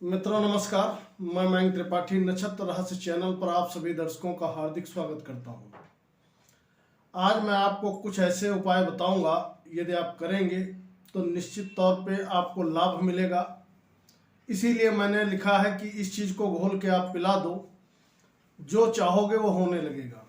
मित्रों नमस्कार, मैं मयंक त्रिपाठी नक्षत्र रहस्य चैनल पर आप सभी दर्शकों का हार्दिक स्वागत करता हूं। आज मैं आपको कुछ ऐसे उपाय बताऊंगा, यदि आप करेंगे तो निश्चित तौर पे आपको लाभ मिलेगा। इसीलिए मैंने लिखा है कि इस चीज़ को घोल के आप पिला दो, जो चाहोगे वो होने लगेगा।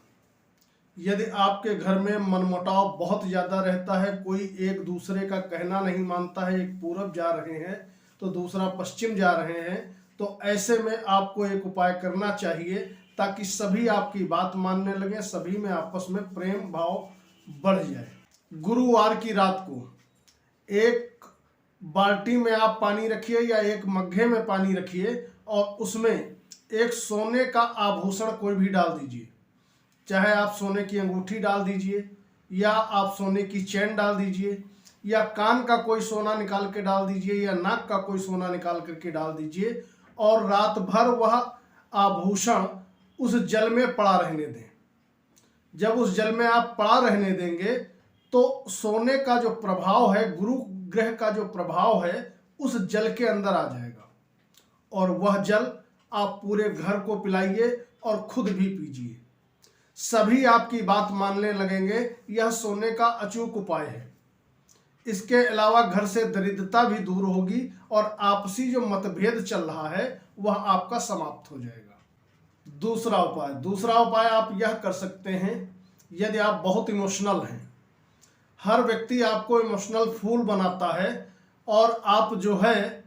यदि आपके घर में मनमुटाव बहुत ज़्यादा रहता है, कोई एक दूसरे का कहना नहीं मानता है, एक पूरब जा रहे हैं तो दूसरा पश्चिम जा रहे हैं, तो ऐसे में आपको एक उपाय करना चाहिए ताकि सभी आपकी बात मानने लगे, सभी में आपस में प्रेम भाव बढ़ जाए। गुरुवार की रात को एक बाल्टी में आप पानी रखिए या एक मग्घे में पानी रखिए और उसमें एक सोने का आभूषण कोई भी डाल दीजिए। चाहे आप सोने की अंगूठी डाल दीजिए या आप सोने की चैन डाल दीजिए या कान का कोई सोना निकाल के डाल दीजिए या नाक का कोई सोना निकाल करके डाल दीजिए और रात भर वह आभूषण उस जल में पड़ा रहने दें। जब उस जल में आप पड़ा रहने देंगे तो सोने का जो प्रभाव है, गुरु ग्रह का जो प्रभाव है, उस जल के अंदर आ जाएगा और वह जल आप पूरे घर को पिलाइए और खुद भी पीजिए। सभी आपकी बात मानने लगेंगे। यह सोने का अचूक उपाय है। इसके अलावा घर से दरिद्रता भी दूर होगी और आपसी जो मतभेद चल रहा है वह आपका समाप्त हो जाएगा। दूसरा उपाय आप यह कर सकते हैं, यदि आप बहुत इमोशनल हैं, हर व्यक्ति आपको इमोशनल फूल बनाता है और आप जो है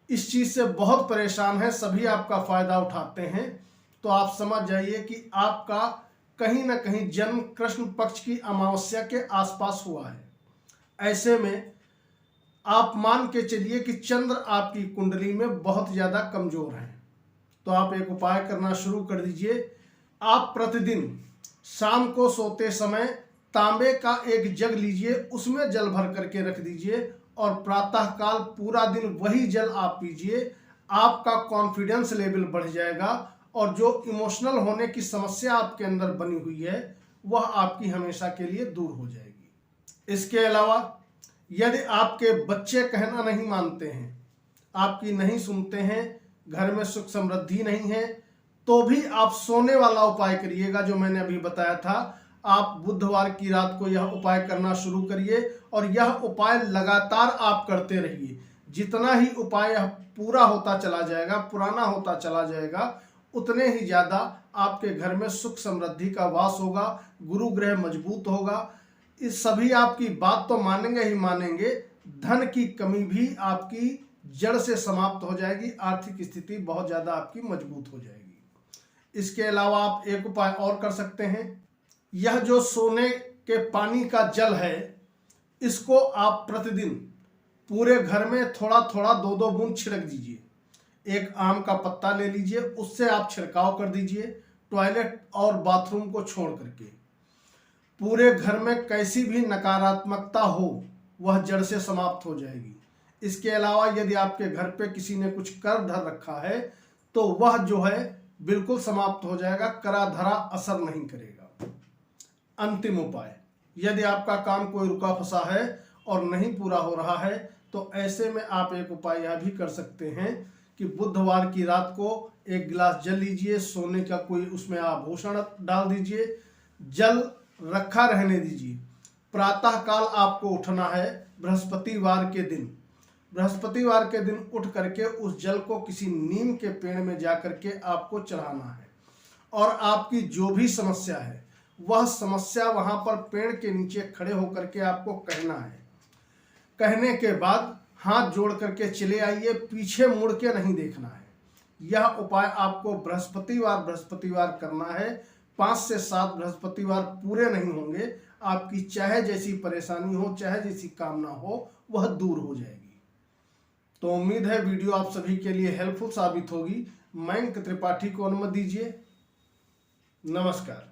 इस चीज़ से बहुत परेशान हैं, सभी आपका फ़ायदा उठाते हैं, तो आप समझ जाइए कि आपका कहीं ना कहीं जन्म कृष्ण पक्ष की अमावस्या के आसपास हुआ है। ऐसे में आप मान के चलिए कि चंद्र आपकी कुंडली में बहुत ज़्यादा कमज़ोर हैं। तो आप एक उपाय करना शुरू कर दीजिए। आप प्रतिदिन शाम को सोते समय तांबे का एक जग लीजिए, उसमें जल भर करके रख दीजिए और प्रातःकाल पूरा दिन वही जल आप पीजिए। आपका कॉन्फिडेंस लेवल बढ़ जाएगा और जो इमोशनल होने की समस्या आपके अंदर बनी हुई है वह आपकी हमेशा के लिए दूर हो जाएगी। इसके अलावा यदि आपके बच्चे कहना नहीं मानते हैं, आपकी नहीं सुनते हैं, घर में सुख समृद्धि नहीं है, तो भी आप सोने वाला उपाय करिएगा जो मैंने अभी बताया था। आप बुधवार की रात को यह उपाय करना शुरू करिए और यह उपाय लगातार आप करते रहिए। जितना ही उपाय पूरा होता चला जाएगा, पुराना होता चला जाएगा, उतने ही ज़्यादा आपके घर में सुख समृद्धि का वास होगा, गुरु ग्रह मजबूत होगा। इस सभी आपकी बात तो मानेंगे ही मानेंगे, धन की कमी भी आपकी जड़ से समाप्त हो जाएगी, आर्थिक स्थिति बहुत ज़्यादा आपकी मजबूत हो जाएगी। इसके अलावा आप एक उपाय और कर सकते हैं। यह जो सोने के पानी का जल है, इसको आप प्रतिदिन पूरे घर में थोड़ा थोड़ा 2-2 बूंद छिड़क दीजिए। एक आम का पत्ता ले लीजिए, उससे आप छिड़काव कर दीजिए टॉयलेट और बाथरूम को छोड़ करके। पूरे घर में कैसी भी नकारात्मकता हो वह जड़ से समाप्त हो जाएगी। इसके अलावा यदि आपके घर पे किसी ने कुछ कर धर रखा है तो वह जो है बिल्कुल समाप्त हो जाएगा, करा धरा असर नहीं करेगा। अंतिम उपाय, यदि आपका काम कोई रुका फंसा है और नहीं पूरा हो रहा है तो ऐसे में आप एक उपाय यह भी कर सकते हैं कि बुधवार की रात को एक गिलास जल लीजिए, सोने का कोई उसमें आभूषण डाल दीजिए, जल रखा रहने दीजिए। प्रातःकाल आपको उठना है बृहस्पतिवार के दिन उठ करके उस जल को किसी नीम के पेड़ में जा करके आपको चढ़ाना है और आपकी जो भी समस्या है वह समस्या वहां पर पेड़ के नीचे खड़े होकर के आपको कहना है। कहने के बाद हाथ जोड़ करके चले आइए, पीछे मुड़ के नहीं देखना है। यह उपाय आपको बृहस्पतिवार करना है। 5 से 7 बृहस्पतिवार पूरे नहीं होंगे, आपकी चाहे जैसी परेशानी हो, चाहे जैसी कामना हो, वह दूर हो जाएगी। तो उम्मीद है वीडियो आप सभी के लिए हेल्पफुल साबित होगी। मयंक त्रिपाठी को अनुमति दीजिए। नमस्कार।